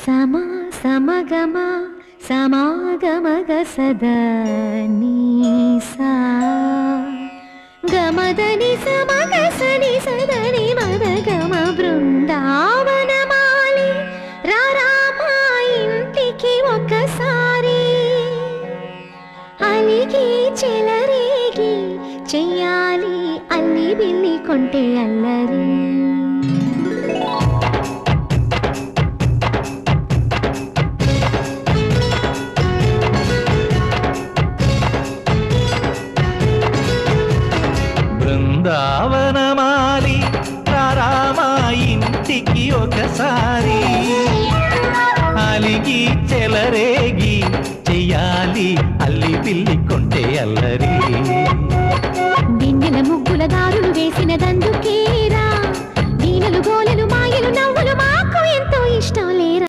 సమా సమగమ సమాగమగ సదా నీసా గమదని సమగ సని సదని మదగమ బృందావనమాలి రామా ఇంటికి ఒకసారి అలిగి చెలరేగి చెయ్యాలి అల్లి బిల్లి కొంటే అల్లరి బృందావనమాలి రామా ఇంటికి ఒకసారి అలిగి చెలరేగి చెయ్యాలి అల్లి పిల్లి కొంటే అల్లరి వెన్నెల ముగ్గుల దారులు వేసిన